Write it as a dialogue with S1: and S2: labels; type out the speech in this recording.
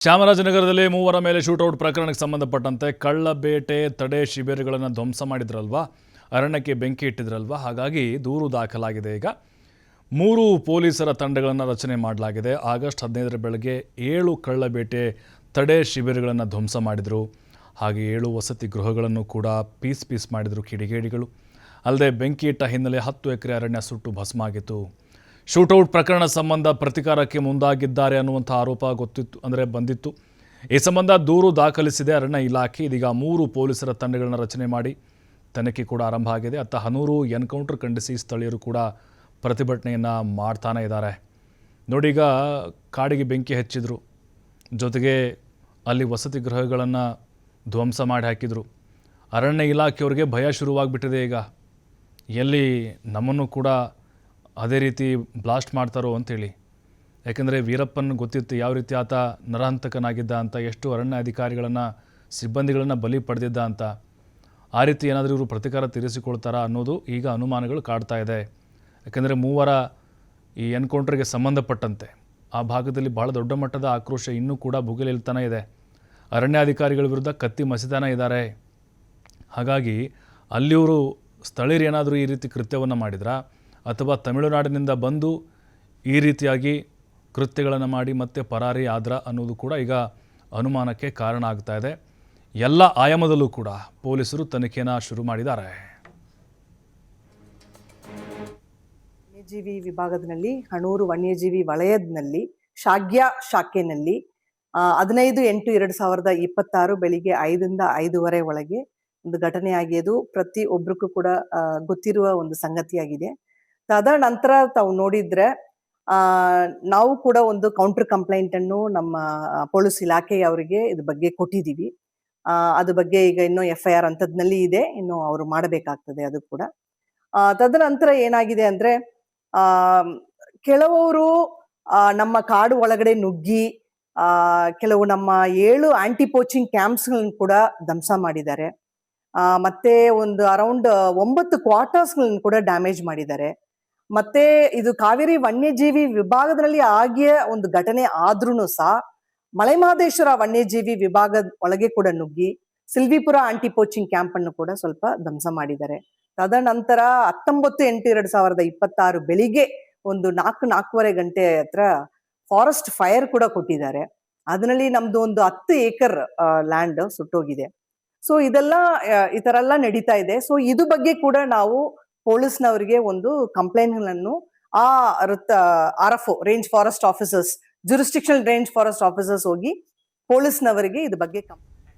S1: ಚಾಮರಾಜನಗರದಲ್ಲಿ ಮೂವರ ಮೇಲೆ ಶೂಟೌಟ್ ಪ್ರಕರಣಕ್ಕೆ ಸಂಬಂಧಪಟ್ಟಂತೆ ಕಳ್ಳ ಬೇಟೆ ತಡೆ ಶಿಬಿರಗಳನ್ನು ಧ್ವಂಸ ಮಾಡಿದ್ರಲ್ವಾ, ಅರಣ್ಯಕ್ಕೆ ಬೆಂಕಿ ಇಟ್ಟಿದ್ರಲ್ವಾ, ಹಾಗಾಗಿ ದೂರು ದಾಖಲಾಗಿದೆ. ಈಗ 3 ಪೊಲೀಸರ ತಂಡಗಳನ್ನು ರಚನೆ ಮಾಡಲಾಗಿದೆ. ಆಗಸ್ಟ್ 15ರ ಬೆಳಗ್ಗೆ 7 ಕಳ್ಳ ಬೇಟೆ ತಡೆ ಶಿಬಿರಗಳನ್ನು ಧ್ವಂಸ ಮಾಡಿದರು. ಹಾಗೆ 7 ವಸತಿ ಗೃಹಗಳನ್ನು ಕೂಡ ಪೀಸ್ ಮಾಡಿದರು ಕಿಡಿಗೇಡಿಗಳು. ಅಲ್ಲದೆ ಬೆಂಕಿ ಇಟ್ಟ ಹಿನ್ನೆಲೆ 10 ಎಕರೆ ಅರಣ್ಯ ಸುಟ್ಟು ಭಸ್ಮ ಆಗಿತ್ತು. ಶೂಟೌಟ್ ಪ್ರಕರಣ ಸಂಬಂಧ ಪ್ರತಿಕಾರಕ್ಕೆ ಮುಂದಾಗಿದ್ದಾರೆ ಅನ್ನುವಂಥ ಆರೋಪ ಬಂದಿತ್ತು. ಈ ಸಂಬಂಧ ದೂರು ದಾಖಲಿಸಿದೆ ಅರಣ್ಯ ಇಲಾಖೆ. ಇದೀಗ 3 ಪೊಲೀಸರ ತಂಡಗಳನ್ನು ರಚನೆ ಮಾಡಿ ತನಿಖೆ ಕೂಡ ಆರಂಭ ಆಗಿದೆ. ಅತ್ತ ಹನೂರು ಎನ್ಕೌಂಟರ್ ಖಂಡಿಸಿ ಸ್ಥಳೀಯರು ಕೂಡ ಪ್ರತಿಭಟನೆಯನ್ನು ಮಾಡ್ತಾನೆ ಇದ್ದಾರೆ. ನೋಡಿ, ಈಗ ಕಾಡಿಗೆ ಬೆಂಕಿ ಹಚ್ಚಿದ್ರು, ಜೊತೆಗೆ ಅಲ್ಲಿ ವಸತಿ ಗೃಹಗಳನ್ನು ಧ್ವಂಸ ಮಾಡಿ ಹಾಕಿದರು. ಅರಣ್ಯ ಇಲಾಖೆಯವರಿಗೆ ಭಯ ಶುರುವಾಗ್ಬಿಟ್ಟಿದೆ. ಈಗ ಎಲ್ಲಿ ನಮ್ಮನ್ನು ಕೂಡ ಅದೇ ರೀತಿ ಬ್ಲಾಸ್ಟ್ ಮಾಡ್ತಾರೋ ಅಂಥೇಳಿ. ಯಾಕೆಂದರೆ ವೀರಪ್ಪನ್ ಗೊತ್ತಿತ್ತು ಯಾವ ರೀತಿ ಆತ ನರಹಂತಕನಾಗಿದ್ದ ಅಂತ, ಎಷ್ಟು ಅರಣ್ಯ ಅಧಿಕಾರಿಗಳನ್ನು ಸಿಬ್ಬಂದಿಗಳನ್ನು ಬಲಿ ಪಡೆದಿದ್ದ ಅಂತ. ಆ ರೀತಿ ಏನಾದರೂ ಇವರು ಪ್ರತಿಕಾರ ತೀರಿಸಿಕೊಳ್ತಾರಾ ಅನ್ನೋದು ಈಗ ಅನುಮಾನಗಳು ಕಾಡ್ತಾ ಇದೆ. ಯಾಕೆಂದರೆ 3 ಈ ಎನ್ಕೌಂಟರ್ಗೆ ಸಂಬಂಧಪಟ್ಟಂತೆ ಆ ಭಾಗದಲ್ಲಿ ಬಹಳ ದೊಡ್ಡ ಮಟ್ಟದ ಆಕ್ರೋಶ ಇನ್ನೂ ಕೂಡ ಭುಗಿಲೇಳ್ತಾನೆ ಇದೆ. ಅರಣ್ಯಾಧಿಕಾರಿಗಳ ವಿರುದ್ಧ ಕತ್ತಿ ಮಸಿತಾನೆ ಇದ್ದಾರೆ. ಹಾಗಾಗಿ ಅಲ್ಲಿಯವರು ಸ್ಥಳೀಯರು ಏನಾದರೂ ಈ ರೀತಿ ಕೃತ್ಯವನ್ನು ಮಾಡಿದ್ರಾ, ಅಥವಾ ತಮಿಳುನಾಡಿನಿಂದ ಬಂದು ಈ ರೀತಿಯಾಗಿ ಕೃತ್ಯಗಳನ್ನು ಮಾಡಿ ಮತ್ತೆ ಪರಾರಿ ಆದ್ರ ಅನ್ನೋದು ಕೂಡ ಈಗ ಅನುಮಾನಕ್ಕೆ ಕಾರಣ ಆಗ್ತಾ ಇದೆ. ಎಲ್ಲ ಆಯಾಮದಲ್ಲೂ ಕೂಡ ಪೊಲೀಸರು ತನಿಖೆಯನ್ನು ಶುರು ಮಾಡಿದ್ದಾರೆ.
S2: ವನ್ಯಜೀವಿ ವಿಭಾಗದಲ್ಲಿ ಹಣೂರು ವನ್ಯಜೀವಿ ವಲಯದಲ್ಲಿ ಶಾಗ್ಯ ಶಾಖೆನಲ್ಲಿ 15/8/2026 ಬೆಳಿಗ್ಗೆ 5ರಿಂದ 5:30 ಒಳಗೆ ಒಂದು ಘಟನೆ ಆಗಿದ್ದು ಪ್ರತಿ ಒಬ್ರಿಗೂ ಕೂಡ ಗೊತ್ತಿರುವ ಒಂದು ಸಂಗತಿಯಾಗಿದೆ. ತದನಂತರ ತಾವು ನೋಡಿದ್ರೆ ನಾವು ಕೂಡ ಒಂದು ಕೌಂಟರ್ ಕಂಪ್ಲೇಂಟ್ ಅನ್ನು ನಮ್ಮ ಪೊಲೀಸ್ ಇಲಾಖೆಯವರಿಗೆ ಇದ್ರ ಬಗ್ಗೆ ಕೊಟ್ಟಿದ್ದೀವಿ. ಅದ್ರ ಬಗ್ಗೆ ಈಗ ಇನ್ನೂ FIR ಹಂತದಲ್ಲಿ ಇದೆ, ಇನ್ನು ಅವರು ಮಾಡಬೇಕಾಗ್ತದೆ ಅದು ಕೂಡ. ತದನಂತರ ಏನಾಗಿದೆ ಅಂದ್ರೆ ಕೆಲವರು ನಮ್ಮ ಕಾಡು ಒಳಗಡೆ ನುಗ್ಗಿ ಕೆಲವು ನಮ್ಮ 7 ಆಂಟಿ ಪೋಚಿಂಗ್ ಕ್ಯಾಂಪ್ಸ್ಗಳನ್ನು ಕೂಡ ಧ್ವಂಸ ಮಾಡಿದ್ದಾರೆ. ಮತ್ತೆ ಒಂದು ಅರೌಂಡ್ 9 ಕ್ವಾರ್ಟರ್ಸ್ಗಳನ್ನು ಕೂಡ ಡ್ಯಾಮೇಜ್ ಮಾಡಿದ್ದಾರೆ. ಮತ್ತೆ ಇದು ಕಾವೇರಿ ವನ್ಯಜೀವಿ ವಿಭಾಗದಲ್ಲಿ ಆಗಿಯ ಒಂದು ಘಟನೆ ಆದ್ರೂ ಸಹ ಮಲೆಮಹದೇಶ್ವರ ವನ್ಯಜೀವಿ ವಿಭಾಗದ ಒಳಗೆ ಕೂಡ ನುಗ್ಗಿ ಸಿಲ್ವಿಪುರ ಆಂಟಿ ಪೋಚಿಂಗ್ ಕ್ಯಾಂಪ್ ಅನ್ನು ಕೂಡ ಸ್ವಲ್ಪ ಧ್ವಂಸ ಮಾಡಿದ್ದಾರೆ. ತದನಂತರ 19/8/2026 ಬೆಳಿಗ್ಗೆ ಒಂದು 4-4:30 ಗಂಟೆ ಹತ್ರ ಫಾರೆಸ್ಟ್ ಫೈರ್ ಕೂಡ ಕೊಟ್ಟಿದ್ದಾರೆ. ಅದರಲ್ಲಿ ನಮ್ದು ಒಂದು 10 ಏಕರ್ ಲ್ಯಾಂಡ್ ಸುಟ್ಟೋಗಿದೆ. ಸೊ ಇದೆಲ್ಲ ಈ ತರ ಎಲ್ಲ ನಡೀತಾ ಇದೆ. ಸೊ ಇದು ಬಗ್ಗೆ ಕೂಡ ನಾವು ಪೊಲೀಸ್ನವರಿಗೆ ಒಂದು ಕಂಪ್ಲೇಂಟ್ಗಳನ್ನು RFO range forest officers, jurisdictional range forest officers ಹೋಗಿ ಪೊಲೀಸ್ನವರಿಗೆ ಇದ್ರ ಬಗ್ಗೆ